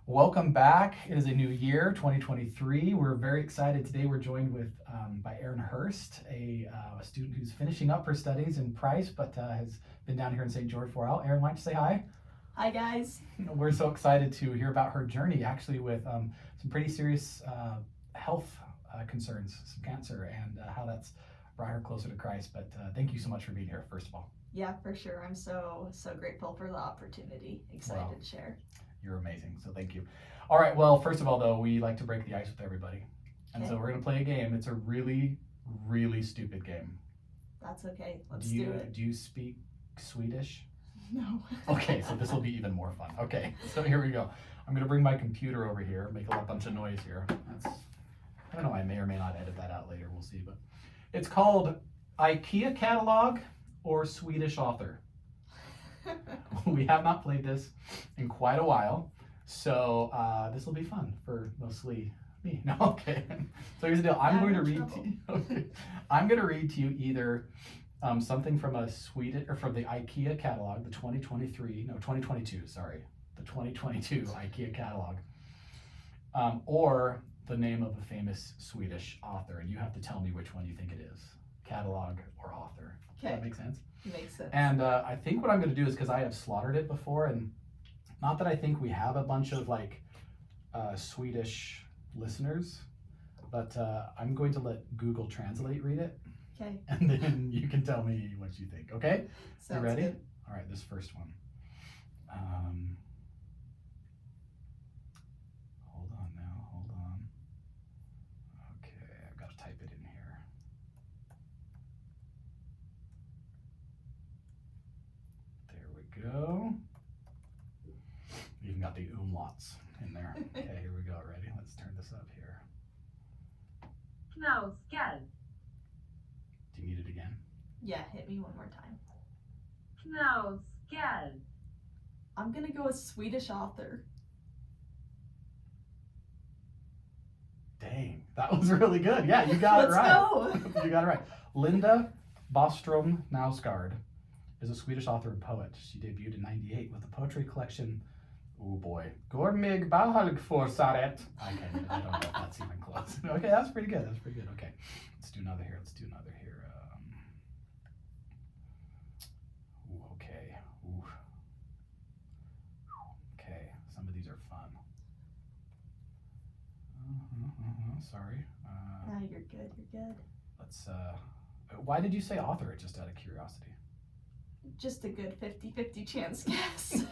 Welcome back. It is a new year, 2023. We're very excited. Today we're joined with by Erin Hurst, a student who's finishing up her studies in Price, but has been down here in St. George for a while. Erin, why don't you say hi? Hi, guys. We're so excited to hear about her journey, actually, with some pretty serious health concerns, some cancer, and how that's brought her closer to Christ. But thank you so much for being here, first of all. Yeah, for sure. I'm so grateful for the opportunity. Excited to share. You're amazing, so thank you. All right, well, first of all, though, we like to break the ice with everybody. And so we're going to play a game. It's a really, really stupid game. That's okay. Let's do it. Do you speak Swedish? No. Okay, so this will be even more fun. Okay, so here we go. I'm going to bring my computer over here, make a bunch of noise here. I don't know, I may or may not edit that out later, we'll see. But it's called IKEA Catalog or Swedish Author. We have not played this in quite a while, so this will be fun for mostly me. No, okay. So here's the deal. I'm going to read to you. Okay. I'm going to read to you either something from a Swedish or from the IKEA catalog, the 2022. Sorry, the 2022 IKEA catalog, or the name of a famous Swedish author, and you have to tell me which one you think it is, catalog or author. Okay. Does that make sense? Makes sense. And I think what I'm going to do is, because I have slaughtered it before, and not that I think we have a bunch of like Swedish listeners, but I'm going to let Google Translate read it. Okay. And then you can tell me what you think. Okay? Sounds you ready? Good. All right, this first one. Hold on now. Hold on. Okay, I've got to type it in here. There we go. We even got the umlauts in there. Okay, here we go. Ready? Let's turn this up here. Knausgård. Do you need it again? Yeah, hit me one more time. Knausgård. I'm gonna go with Swedish author. Dang, that was really good. Yeah, you got it right. Let's go. You got it right. Linda Bostrom Knausgård is a Swedish author and poet. She debuted in '98 with the poetry collection, oh boy, Gormig Bahalgforsaret. I don't know if that's even close. Okay, that's pretty good. That's pretty good. Okay, let's do another here. Ooh, okay. Ooh. Okay, some of these are fun. Sorry. No, you're good. You're good. Let's. Why did you say author? Just out of curiosity. Just a good 50-50 chance guess.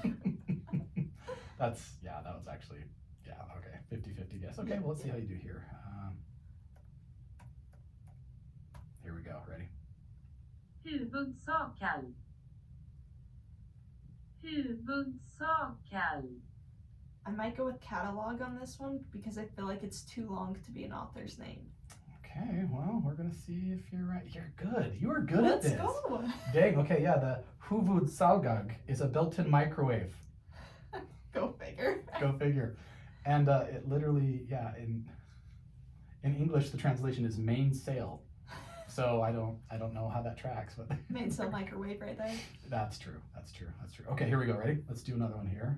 That was actually, okay, 50-50 guess. Okay, well, let's see how you do here. Here we go, ready? Huvudsakal. Huvudsakal. I might go with catalog on this one because I feel like it's too long to be an author's name. Okay, well, we're gonna see if you're right. You're good. You are good at this. Let's go. Dang, okay, yeah, the huvudsalgag is a built-in microwave. Go figure. Go figure. And it literally, in English, the translation is mainsail. So I don't know how that tracks, but Mainsail microwave right there. That's true. Okay, here we go. Ready? Let's do another one here.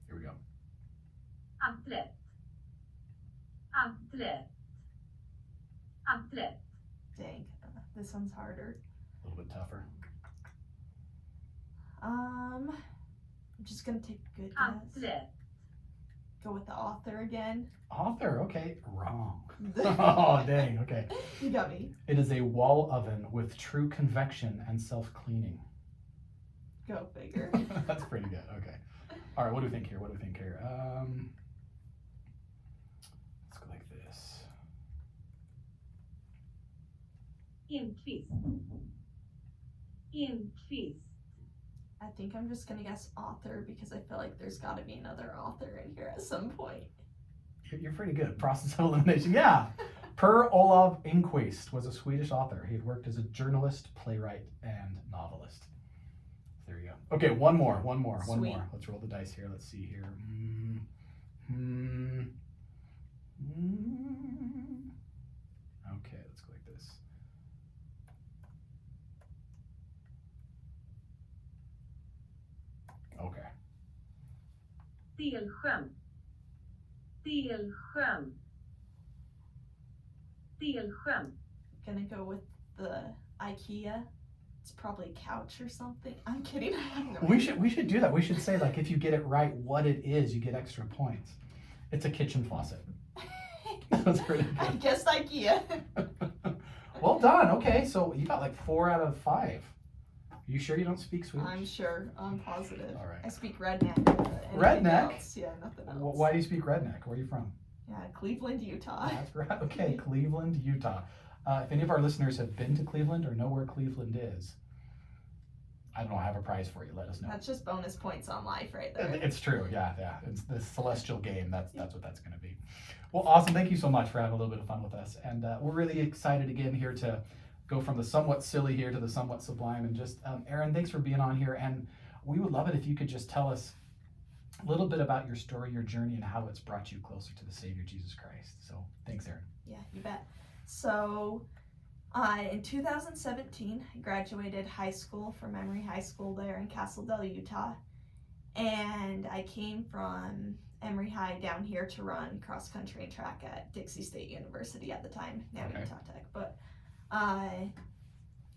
Here we go. Atlet. Dang, this one's harder. A little bit tougher. I'm just gonna take a good guess. Atlet. Go with the author again. Author, okay, wrong. Oh, dang, okay. You got me. It is a wall oven with true convection and self-cleaning. Go figure. That's pretty good, okay. All right, what do we think here? Let's go like this. Enquist. I think I'm just gonna guess author because I feel like there's gotta be another author in here at some point. You're pretty good. Process of elimination. Yeah. Per Olav Enquist was a Swedish author. He had worked as a journalist, playwright, and novelist. There you go. Okay, one more. Sweet. Let's roll the dice here. Let's see here. Okay, let's go like this. Okay. Delsjön. Delsjön. Delsjön. Gonna go with the IKEA. It's probably couch or something. I'm kidding. I have no We should do that. We should say, like, if you get it right, what it is, you get extra points. It's a kitchen faucet. That's pretty I good. guess IKEA. Well done. Okay, so you got like 4 out of 5. You sure you don't speak Swedish? I'm sure. I'm positive. All right. I speak redneck. but anything Redneck? else, yeah, nothing else. Why do you speak redneck? Where are you from? Yeah, Cleveland, Utah. That's right. Okay, Cleveland, Utah. If any of our listeners have been to Cleveland or know where Cleveland is, I don't know, I have a prize for you. Let us know. That's just bonus points on life right there. It's true, yeah. It's the celestial game. That's what that's going to be. Well, awesome. Thank you so much for having a little bit of fun with us, and we're really excited again here to go from the somewhat silly here to the somewhat sublime. And just, Erin, thanks for being on here, and we would love it if you could just tell us a little bit about your story, your journey, and how it's brought you closer to the Savior Jesus Christ. So, thanks, Erin. Yeah, you bet. So, in 2017, I graduated high school from Emory High School there in Castledale, Utah. And I came from Emory High down here to run cross country and track at Dixie State University at the time, now Okay. Utah Tech. But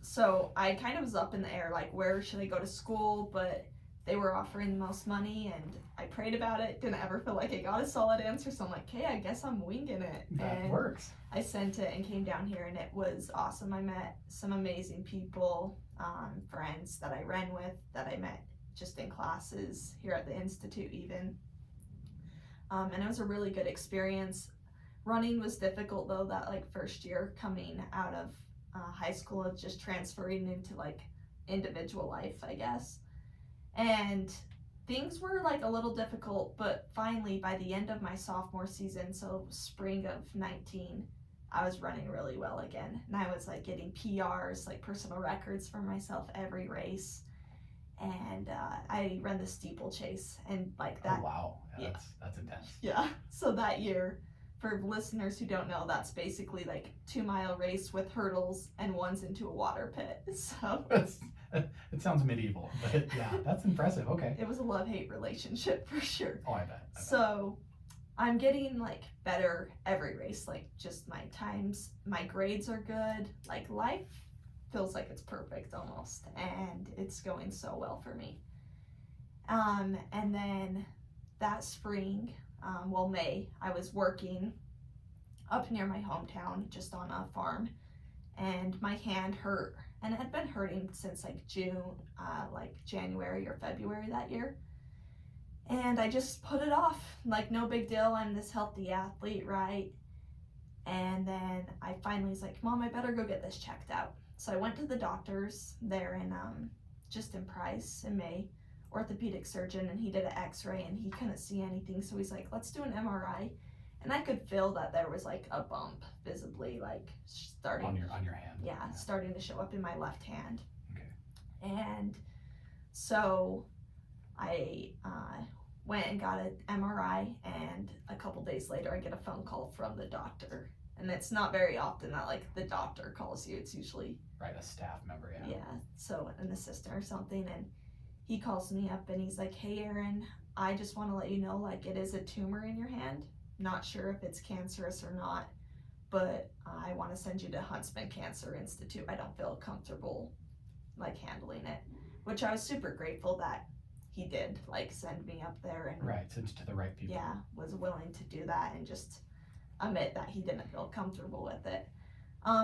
so I kind of was up in the air, like, where should I go to school? But they were offering the most money, and I prayed about it. Didn't ever feel like I got a solid answer, so I'm like, hey, I guess I'm winging it. That and works. I sent it and came down here, and it was awesome. I met some amazing people, friends that I ran with, that I met just in classes here at the Institute even. And it was a really good experience. Running was difficult though, that like first year coming out of high school, of just transferring into like individual life, I guess. And things were like a little difficult, but finally by the end of my sophomore season, so spring of 19, I was running really well again. And I was like getting PRs, like personal records for myself every race. And I ran the steeplechase, and like that. Oh, wow. Yeah. That's intense. Yeah. So that year, for listeners who don't know, that's basically like 2-mile race with hurdles and one's into a water pit. So It sounds medieval, but yeah, that's impressive. Okay. it was a love-hate relationship for sure. Oh, I bet. So I'm getting like better every race, like just my times, my grades are good, like life feels like it's perfect almost, and it's going so well for me. And then that spring, May, I was working up near my hometown, just on a farm, and my hand hurt, and it had been hurting since like June, like January or February that year. And I just put it off, like no big deal, I'm this healthy athlete, right? And then I finally was like, Mom, I better go get this checked out. So I went to the doctors there in, just in Price in May, orthopedic surgeon, and he did an x-ray and he couldn't see anything. So he's like, let's do an MRI. And I could feel that there was like a bump visibly, like starting. On your hand. Yeah, starting to show up in my left hand. Okay. And so I went and got an MRI, and a couple days later I get a phone call from the doctor. And it's not very often that like the doctor calls you. It's usually Right, a staff member, yeah. so an assistant or something. And he calls me up and he's like, hey Erin, I just want to let you know, like, it is a tumor in your hand. Not sure if it's cancerous or not, but I want to send you to Huntsman Cancer Institute. I don't feel comfortable like handling it, which I was super grateful that he did, like, send me up there, and Right, sent you to the right people. yeah, was willing to do that and just admit that he didn't feel comfortable with it.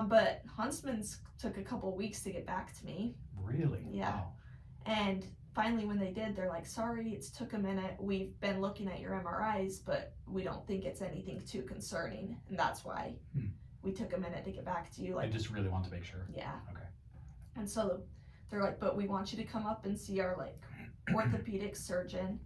But Huntsman's took a couple weeks to get back to me. Really? Yeah. Wow. And finally when they did, they're like, sorry, it's took a minute. We've been looking at your MRIs, but we don't think it's anything too concerning. And that's why we took a minute to get back to you. I Like, just really want to make sure. yeah. Okay. And so they're like, but we want you to come up and see our like orthopedic surgeon,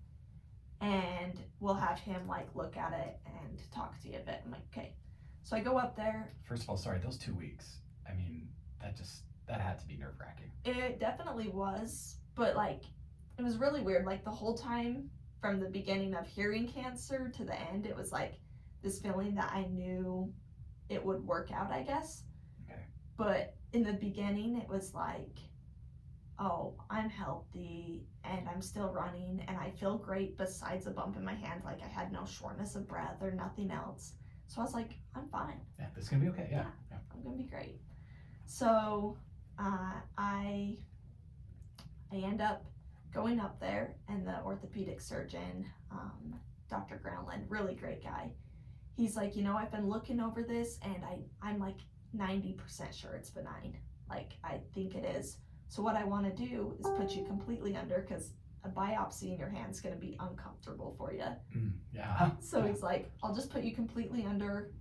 and we'll have him like look at it and talk to you a bit. I'm like, okay. So I go up there. First of all, sorry, those 2 weeks. I mean, that had to be nerve-wracking. It definitely was, but like, it was really weird. Like the whole time from the beginning of hearing cancer to the end, it was like this feeling that I knew it would work out, I guess. Okay. But in the beginning, it was like, oh, I'm healthy and I'm still running and I feel great besides a bump in my hand. Like I had no shortness of breath or nothing else. So I was like, I'm fine. Yeah, this is gonna be okay. Yeah. I'm gonna be great. So I end up going up there, and the orthopedic surgeon, Dr. Groundland, really great guy. He's like, I've been looking over this, and I'm like 90% sure it's benign. Like I think it is. So what I want to do is put you completely under, because a biopsy in your hand is going to be uncomfortable for you. Yeah. So he's like, I'll just put you completely under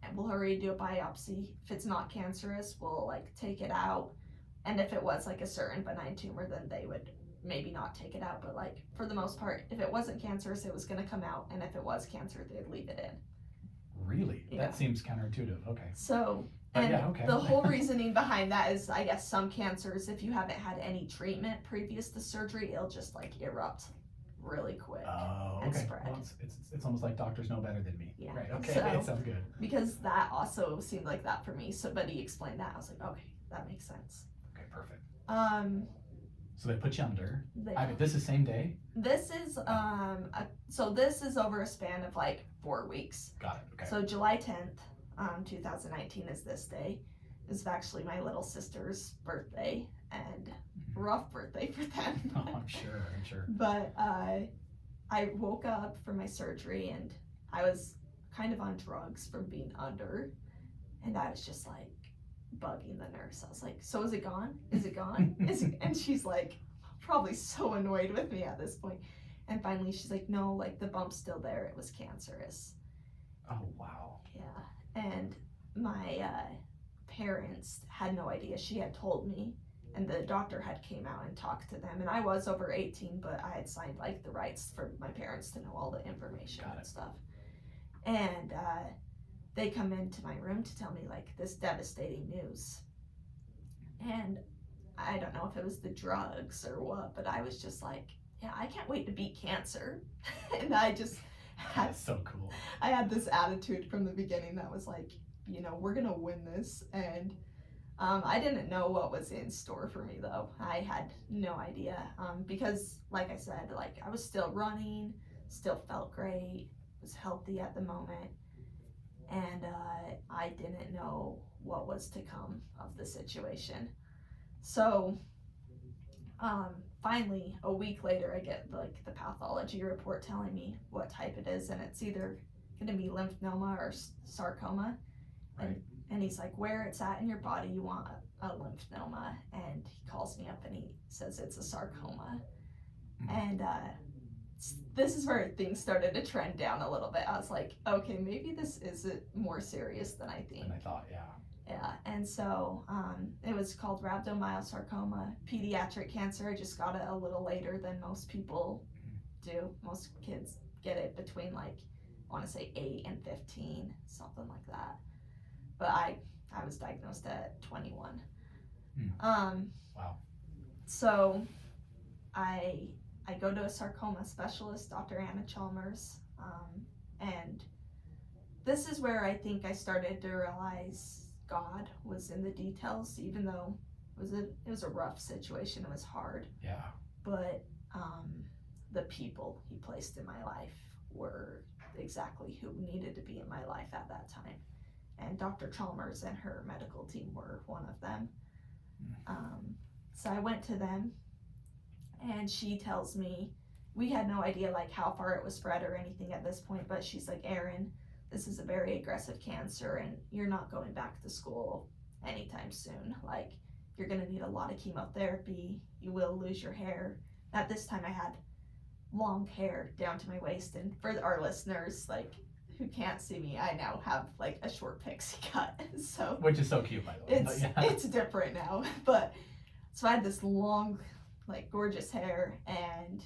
and we'll hurry to do a biopsy. If it's not cancerous, we'll like take it out. And if it was like a certain benign tumor, then they would maybe not take it out. But like for the most part, if it wasn't cancerous, it was going to come out. And if it was cancer, they'd leave it in. Really? Yeah. That seems counterintuitive. Okay. So, But and yeah, okay. the whole reasoning behind that is, I guess some cancers, if you haven't had any treatment previous to surgery, it'll just like erupt really quick. Oh, and okay. spread. Well, it's almost like doctors know better than me. Yeah. Right. Okay. So- Sounds good. Because that also seemed like that for me. So, but he explained that. I was like, okay, that makes sense. Okay. Perfect. So So they put you under. they, This is same day. this is so this is over a span of like 4 weeks. Got it. Okay. So July 10th, 2019 is this day. It's actually my little sister's birthday, and rough birthday for them. Oh, I'm sure. I'm sure. But I woke up for my surgery, and I was kind of on drugs from being under, and I was just like bugging the nurse. I was like, so is it gone? Is it gone? And she's like probably so annoyed with me at this point. And finally she's like, no, like the bump's still there. It was cancerous. Oh wow. Yeah. And my parents had no idea. She had told me, and the doctor had came out and talked to them, and I was over 18, but I had signed like the rights for my parents to know all the information Got and it. stuff. And they come into my room to tell me like this devastating news. And I don't know if it was the drugs or what, but I was just like, yeah, I can't wait to beat cancer. And I just had That's so cool. I had this attitude from the beginning that was like, we're gonna win this. And I didn't know what was in store for me though. I had no idea, because like I said, like I was still running, still felt great, was healthy at the moment, and I didn't know what was to come of the situation. So finally, a week later, I get like the pathology report telling me what type it is, and it's either going to be lymphoma or sarcoma. Right. And he's like, where it's at in your body, you want a lymphoma. And he calls me up and he says it's a sarcoma. And this is where things started to trend down a little bit. I was like, okay, maybe this is more serious than I think. And I thought, yeah. Yeah, and so it was called rhabdomyosarcoma, pediatric cancer. I just got it a little later than most people do. Most kids get it between like, I want to say 8 and 15, something like that. But I was diagnosed at 21. Wow. So I go to a sarcoma specialist, Dr. Anna Chalmers, and this is where I think I started to realize God was in the details, even though it was a rough situation. It was hard. Yeah. But the people he placed in my life were exactly who needed to be in my life at that time. And Dr. Chalmers and her medical team were one of them. So I went to them, and she tells me, we had no idea like how far it was spread or anything at this point, but she's like, Erin, this is a very aggressive cancer, and you're not going back to school anytime soon. Like, you're gonna need a lot of chemotherapy. You will lose your hair. At this time, I had long hair down to my waist, and for our listeners, like, who can't see me, I now have like a short pixie cut. So Which is so cute, by the way. it's But, yeah. it's different now. But so I had this long, like, gorgeous hair, and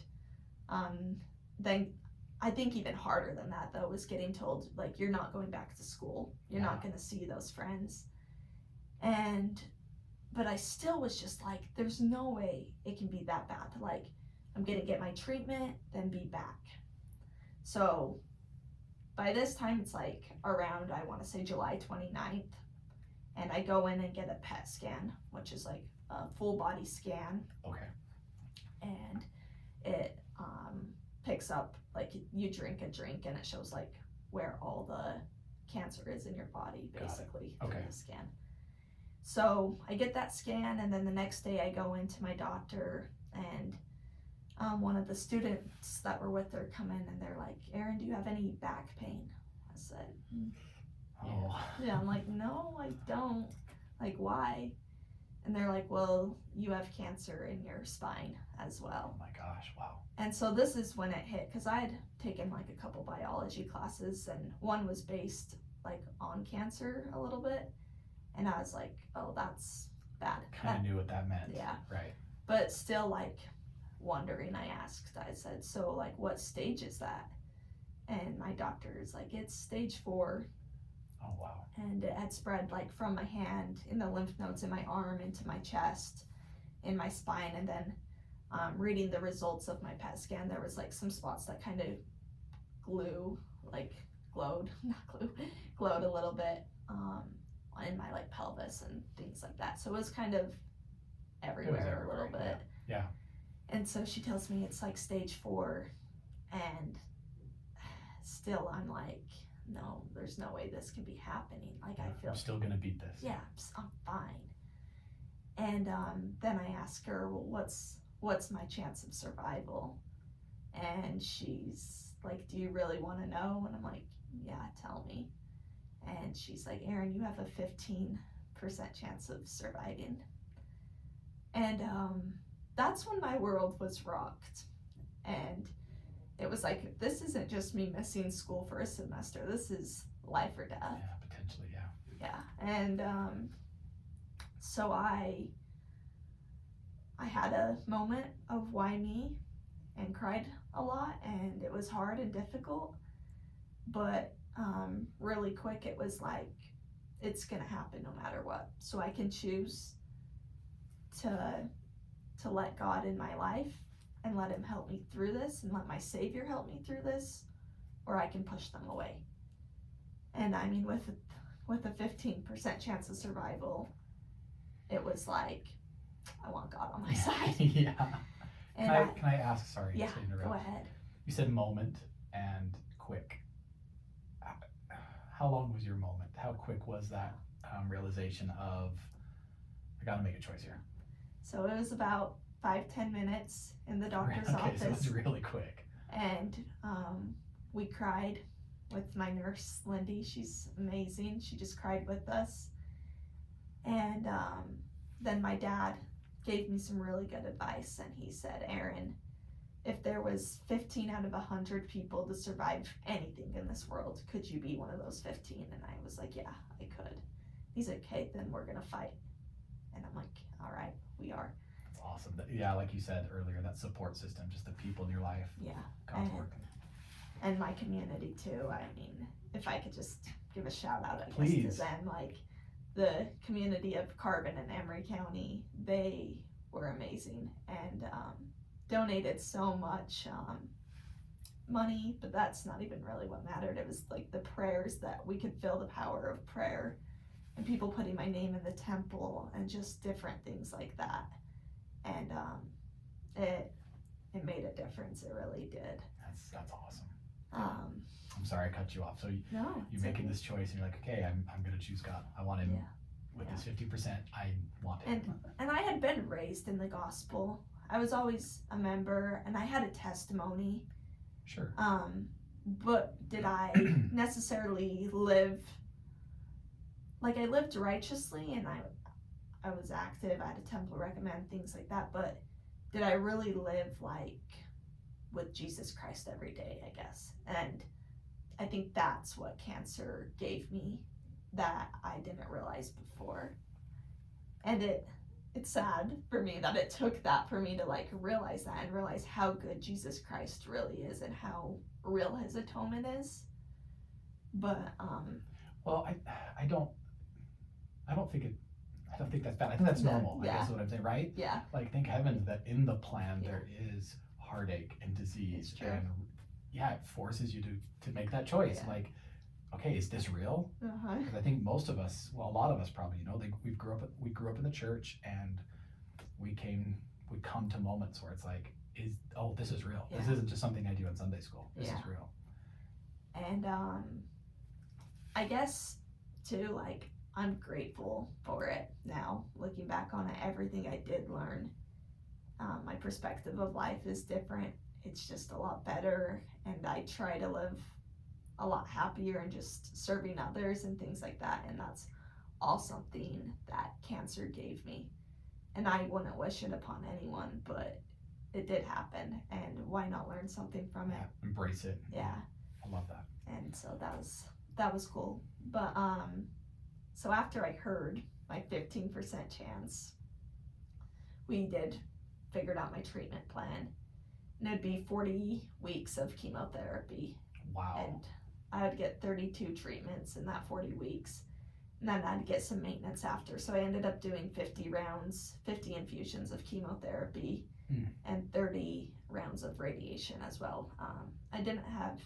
then I think even harder than that though was getting told like, you're not going back to school. You're not going to see those friends. But I still was just like, there's no way it can be that bad. Like, I'm going to get my treatment, then be back. So by this time, it's like around, I want to say July 29th. And I go in and get a PET scan, which is like a full body scan, Okay. and it picks up, like, you drink a drink and it shows like where all the cancer is in your body, Got it. basically, Okay. through the scan. So I get that scan, and then the next day I go into my doctor, and one of the students that were with her come in and they're like, Erin, do you have any back pain? I said, Oh. yeah. I'm like, no, I don't. Like, why? And they're like, well, you have cancer in your spine as well. Oh my gosh, wow. And so this is when it hit, because I had taken like a couple biology classes, and one was based like on cancer a little bit. And I was like, oh, that's bad. Kind of knew what that meant. Yeah. Right. But still, like, wondering, I asked, I said, so like, what stage is that? And my doctor is like, it's stage 4. Oh wow. And it had spread like from my hand in the lymph nodes in my arm into my chest, in my spine, and then reading the results of my PET scan, there was like some spots that kind of glowed a little bit in my like pelvis and things like that. So it was kind of everywhere, a little bit. Yeah. And so she tells me it's like stage 4, and still I'm like, no, there's no way this can be happening. Like, I feel I'm still gonna beat this. yeah, I'm fine. And then I ask her, well, what's my chance of survival? And she's like, do you really want to know? And I'm like, yeah, tell me. And she's like, Erin, you have a 15% chance of surviving. And that's when my world was rocked. And it was like, this isn't just me missing school for a semester. This is life or death. Yeah, potentially, yeah. Yeah. And so I had a moment of why me, and cried a lot, and it was hard and difficult. But really quick, it was like, it's gonna happen no matter what. So I can choose to let God in my life and let him help me through this, and let my Savior help me through this, or I can push them away. And I mean, with a 15% chance of survival, it was like, I want God on my side. Yeah. And Can I ask, sorry yeah, to interrupt. go ahead. You said moment and quick. How long was your moment? How quick was that realization of, I gotta make a choice here? So it was about 5-10 minutes in the doctor's Okay, office. so it's really quick. And we cried with my nurse, Lindy. She's amazing. She just cried with us. And then my dad gave me some really good advice, and he said, Erin, if there was 15 out of 100 people to survive anything in this world, could you be one of those 15? And I was like, yeah, I could. He's like, okay, then we're gonna fight. And I'm like, all right, we are. That's awesome. Yeah, like you said earlier, that support system, just the people in your life. Yeah. God's working. And my community too. I mean, if I could just give a shout out, I guess, Please. to them, like the community of Carbon and Emery County, they were amazing, and donated so much money, but that's not even really what mattered. It was like the prayers, that we could feel the power of prayer, and people putting my name in the temple, and just different things like that. And it made a difference. It really did. That's awesome. I'm sorry I cut you off. So No, you're making this choice, and you're like, okay, I'm gonna choose God. I want him. Yeah. With Yeah. this 50%, I want him. And I had been raised in the gospel. I was always a member, and I had a testimony. Sure. But did I necessarily live, like, I lived righteously, and I was active, I had a temple recommend, things like that, but did I really live like with Jesus Christ every day, I guess? And I think that's what cancer gave me that I didn't realize before. And it's sad for me that it took that for me to like realize that, and realize how good Jesus Christ really is, and how real his atonement is. But well, I don't think that's bad. I think that's normal. Yeah. I guess is what I'm saying, right? yeah, Like, thank heavens that in the plan Yeah. there is heartache and disease, It's true. and yeah, it forces you to make that choice. Yeah. Like, okay, is this real? uh-huh. Because I think most of us, well, a lot of us probably, like we grew up in the church, and we come to moments where it's like, this is real. This Yeah. isn't just something I do in Sunday school. This Yeah. is real. And I guess too, like, I'm grateful for it now, looking back on it, everything I did learn. My perspective of life is different. It's just a lot better, and I try to live a lot happier and just serving others and things like that. And that's all something that cancer gave me. And I wouldn't wish it upon anyone, but it did happen, and why not learn something from it? Yeah, embrace it. Yeah. I love that. And so that was cool. But so after I heard my 15% chance, we figured out my treatment plan, and it'd be 40 weeks of chemotherapy, Wow. and I would get 32 treatments in that 40 weeks, and then I'd get some maintenance after. So I ended up doing 50 rounds, 50 infusions of chemotherapy, and 30 rounds of radiation as well. I didn't have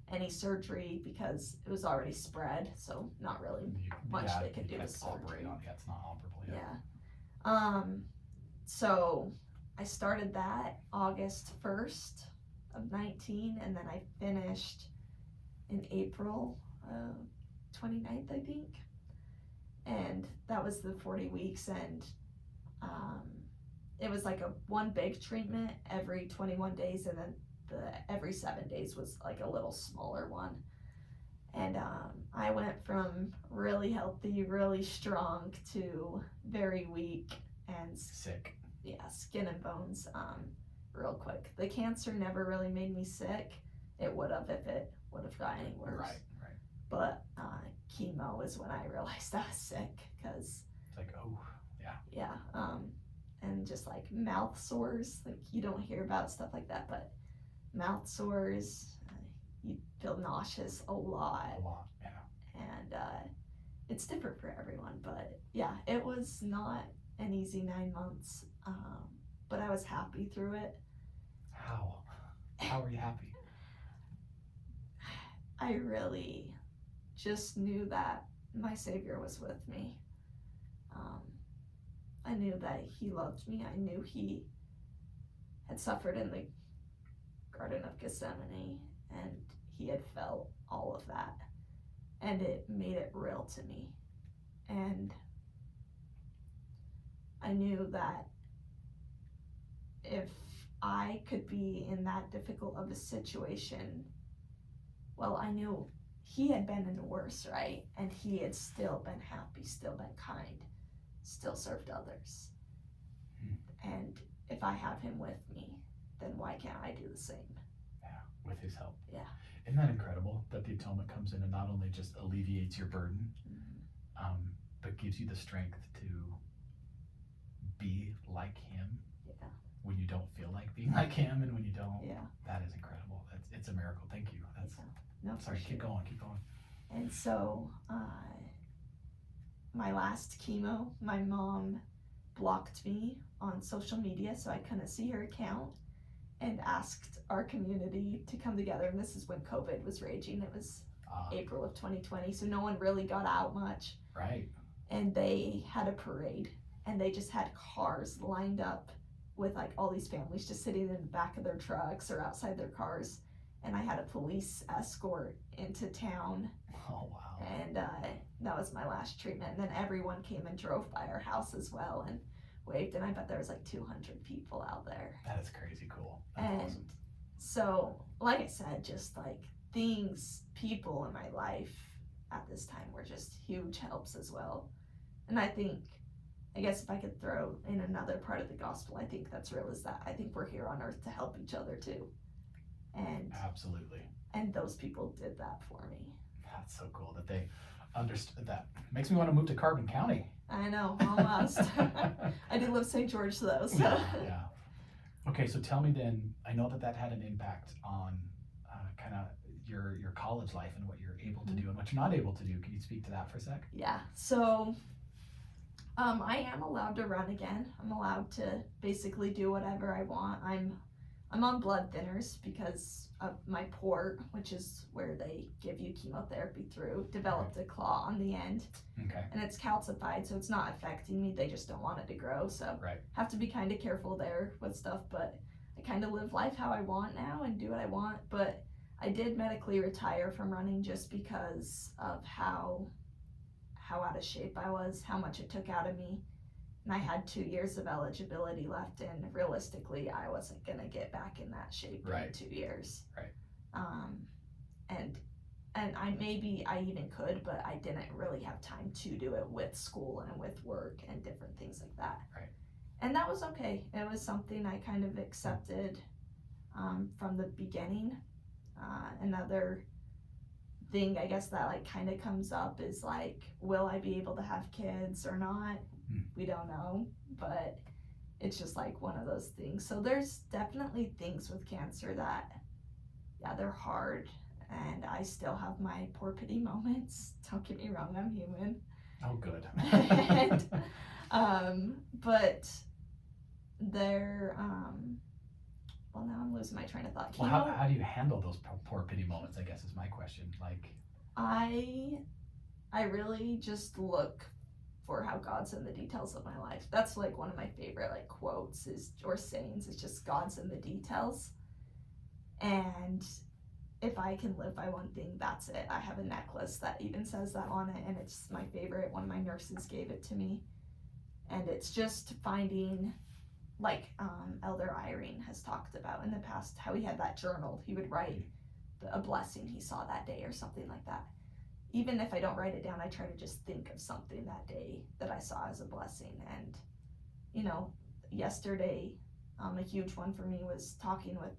any surgery because it was already spread, so not really much they could do with operate surgery. on. Yeah, it's not operable yet. Yeah. So I started that August 1st of 19, and then I finished in April 29th, I think. And that was the 40 weeks, and it was like one big treatment every 21 days, and then every 7 days was like a little smaller one. And I went from really healthy, really strong to very weak and Sick. yeah, skin and bones real quick. The cancer never really made me sick. It would have if it would have got any worse. Right. But chemo is when I realized I was sick, because It's like, yeah, and just like mouth sores, like you don't hear about stuff like that, but mouth sores, you feel nauseous a lot, yeah. and it's different for everyone. But yeah, it was not an easy 9 months, but I was happy through it. How are you happy? I really just knew that my Savior was with me. I knew that He loved me. I knew He had suffered in the Garden of Gethsemane, and He had felt all of that, and it made it real to me. And I knew that if I could be in that difficult of a situation, well, I knew He had been in worse, right? And He had still been happy, still been kind, still served others. And if I have Him with me, then why can't I do the same? Yeah, with His help. Yeah. Isn't that incredible that the atonement comes in and not only just alleviates your burden, but gives you the strength to be like Him when you don't feel like being like Him, and when you don't. Yeah. That is incredible. It's a miracle. Thank you. That's No, sorry. for sure. Keep going. And so, my last chemo, my mom blocked me on social media, so I couldn't see her account, and asked our community to come together. And this is when COVID was raging. It was April of 2020, so no one really got out much. Right. And they had a parade, and they just had cars lined up with like all these families just sitting in the back of their trucks or outside their cars. And I had a police escort into town. Oh, wow. And that was my last treatment. And then everyone came and drove by our house as well and waved. And I bet there was like 200 people out there. That is crazy cool. That's And awesome. so, like I said, just like people in my life at this time were just huge helps as well. And I guess if I could throw in another part of the gospel, I think that's real, is that I think we're here on earth to help each other too. And Absolutely. and those people did that for me. That's so cool that they understood that. Makes me want to move to Carbon County. I know, almost. I did live St. George though, so. Yeah. Okay, so tell me then, I know that had an impact on kind of your college life and what you're able to do and what you're not able to do. Can you speak to that for a sec? Yeah, so I am allowed to run again. I'm allowed to basically do whatever I want. I'm I'm on blood thinners because of my port, which is where they give you chemotherapy through, developed a claw on the end. Okay. And it's calcified, so it's not affecting me. They just don't want it to grow. So Right. have to be kind of careful there with stuff. But I kind of live life how I want now and do what I want. But I did medically retire from running just because of how out of shape I was, how much it took out of me. And I had 2 years of eligibility left, and realistically, I wasn't gonna get back in that shape in 2 years. Right. And I even could, but I didn't really have time to do it with school and with work and different things like that. Right. And that was okay. It was something I kind of accepted from the beginning. Another thing I guess that like kind of comes up is like, will I be able to have kids or not? We don't know, but it's just like one of those things. So there's definitely things with cancer that, yeah, they're hard, and I still have my poor pity moments. Don't get me wrong, I'm human. Oh, good. But they're, well, now I'm losing my train of thought. Well, how do you handle those poor pity moments, I guess, is my question. Like, I really just look for how God's in the details of my life. That's like one of my favorite like quotes or sayings is just God's in the details. And if I can live by one thing, that's it. I have a necklace that even says that on it, and it's my favorite. One of my nurses gave it to me. And it's just finding, like Elder Irene has talked about in the past, how he had that journal. He would write a blessing he saw that day or something like that. Even if I don't write it down, I try to just think of something that day that I saw as a blessing. And, you know, yesterday, a huge one for me was talking with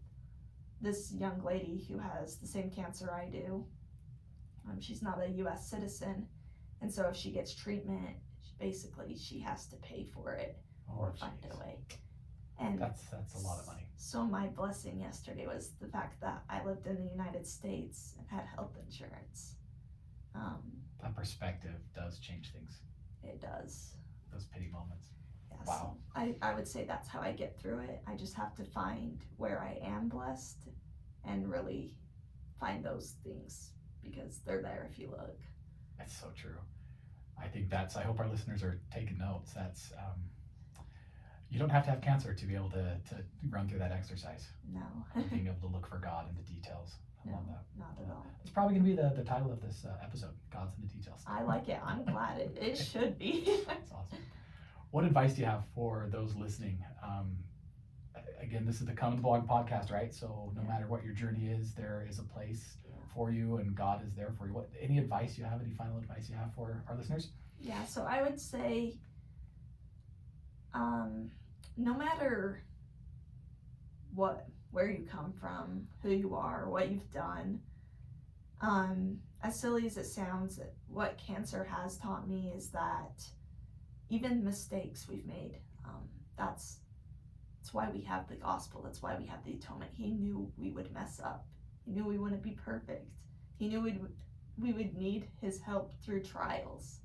this young lady who has the same cancer I do. She's not a U.S. citizen, and so if she gets treatment, basically she has to pay for it or find a way. And that's a lot of money. So my blessing yesterday was the fact that I lived in the United States and had health insurance. That perspective does change things. It does. Those pity moments. Yeah, Wow. So I would say that's how I get through it. I just have to find where I am blessed and really find those things because they're there if you look. That's so true. I think I hope our listeners are taking notes. That's, you don't have to have cancer to be able to run through that exercise. No. Being able to look for God in the details. I love that. Not at all. It's probably going to be the title of this episode, God's in the Details. I like it. I'm glad it should be. That's awesome. What advice do you have for those listening? Again, this is the Come to the Blog podcast, right? So no matter what your journey is, there is a place for you and God is there for you. Any advice you have, any final advice you have for our listeners? Yeah, so I would say no matter where you come from, who you are, what you've done, as silly as it sounds, what cancer has taught me is that even mistakes we've made, that's why we have the gospel. That's why we have the atonement. He knew we would mess up. He knew we wouldn't be perfect. He knew we would need his help through trials.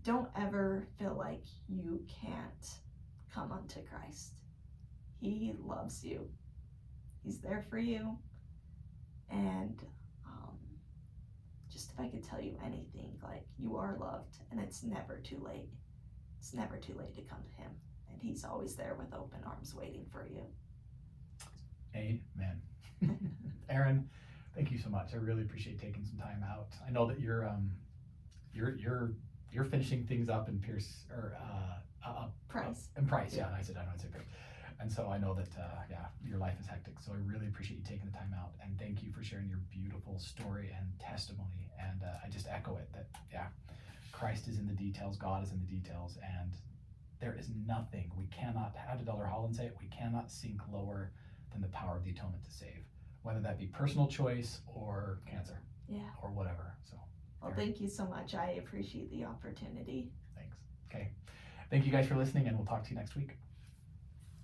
Don't ever feel like you can't come unto Christ. He loves you. He's there for you. And just if I could tell you anything, like, you are loved, and it's never too late. It's never too late to come to him. And he's always there with open arms waiting for you. Amen. Erin, thank you so much. I really appreciate taking some time out. I know that you're finishing things up in Price. And Price, yeah. And I know I'd say Pierce. And so I know that, your life is hectic. So I really appreciate you taking the time out. And thank you for sharing your beautiful story and testimony. And I just echo it that, Christ is in the details. God is in the details. And there is nothing. We cannot, how did Elder Holland say it? We cannot sink lower than the power of the atonement to save, whether that be personal choice or cancer. Or whatever. So. Well, thank you so much. I appreciate the opportunity. Thanks. Okay. Thank you guys for listening, and we'll talk to you next week.